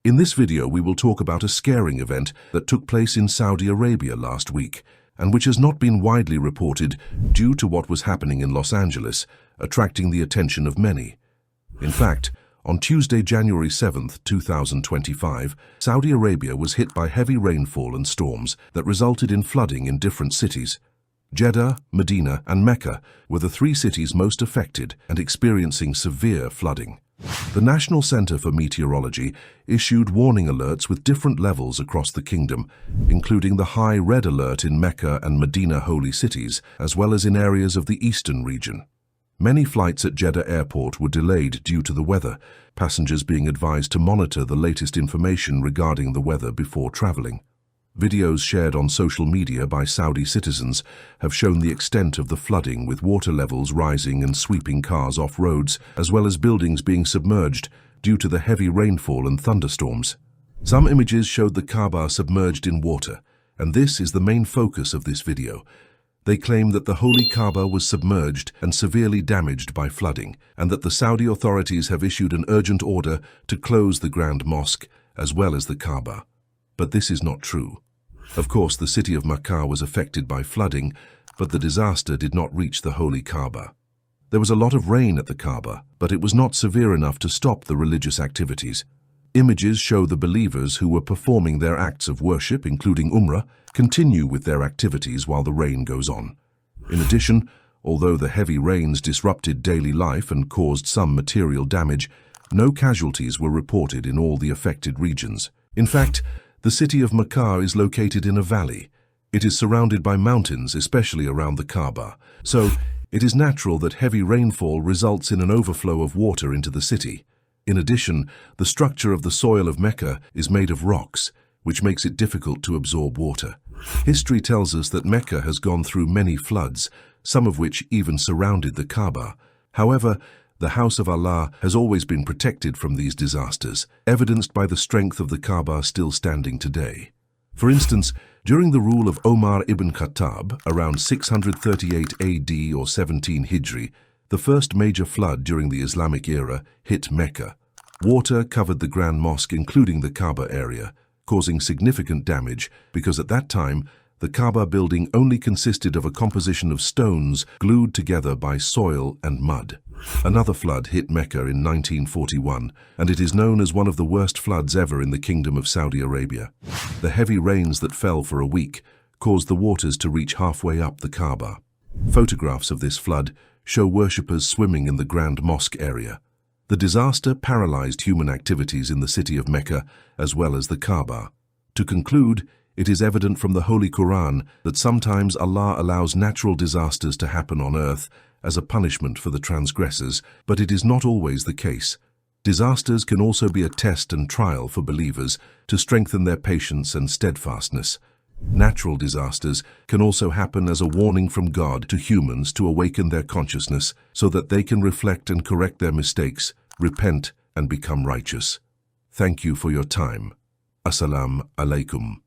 In this video, we will talk about a scaring event that took place in Saudi Arabia last week, and which has not been widely reported due to what was happening in Los Angeles, attracting the attention of many. In fact, on Tuesday, January 7, 2025, Saudi Arabia was hit by heavy rainfall and storms that resulted in flooding in different cities. Jeddah, Medina, and Mecca were the three cities most affected and experiencing severe flooding. The National Center for Meteorology issued warning alerts with different levels across the kingdom, including the high red alert in Mecca and Medina holy cities, as well as in areas of the eastern region. Many flights at Jeddah Airport were delayed due to the weather, passengers being advised to monitor the latest information regarding the weather before traveling. Videos shared on social media by Saudi citizens have shown the extent of the flooding, with water levels rising and sweeping cars off roads, as well as buildings being submerged due to the heavy rainfall and thunderstorms. Some images showed the Kaaba submerged in water, and this is the main focus of this video. They claim that the Holy Kaaba was submerged and severely damaged by flooding, and that the Saudi authorities have issued an urgent order to close the Grand Mosque as well as the Kaaba. But this is not true. Of course, the city of Makkah was affected by flooding, but the disaster did not reach the Holy Kaaba. There was a lot of rain at the Kaaba, but it was not severe enough to stop the religious activities. Images show the believers who were performing their acts of worship, including Umrah, continue with their activities while the rain goes on. In addition, although the heavy rains disrupted daily life and caused some material damage, no casualties were reported in all the affected regions. In fact, the city of Makkah is located in a valley. It is surrounded by mountains, especially around the Kaaba. So, it is natural that heavy rainfall results in an overflow of water into the city. In addition, the structure of the soil of Mecca is made of rocks, which makes it difficult to absorb water. History tells us that Mecca has gone through many floods, some of which even surrounded the Kaaba. However, the house of Allah has always been protected from these disasters, evidenced by the strength of the Kaaba still standing today. For instance, during the rule of Omar ibn Khattab, around 638 AD or 17 Hijri, the first major flood during the Islamic era hit Mecca. Water covered the Grand Mosque, including the Kaaba area, causing significant damage because at that time, the Kaaba building only consisted of a composition of stones glued together by soil and mud. Another flood hit Mecca in 1941, and it is known as one of the worst floods ever in the Kingdom of Saudi Arabia. The heavy rains that fell for a week caused the waters to reach halfway up the Kaaba. Photographs of this flood show worshippers swimming in the Grand Mosque area. The disaster paralyzed human activities in the city of Mecca as well as the Kaaba. To conclude, it is evident from the Holy Quran that sometimes Allah allows natural disasters to happen on earth as a punishment for the transgressors, but it is not always the case. Disasters can also be a test and trial for believers to strengthen their patience and steadfastness. Natural disasters can also happen as a warning from God to humans to awaken their consciousness so that they can reflect and correct their mistakes, repent, and become righteous. Thank you for your time. Assalamu alaikum.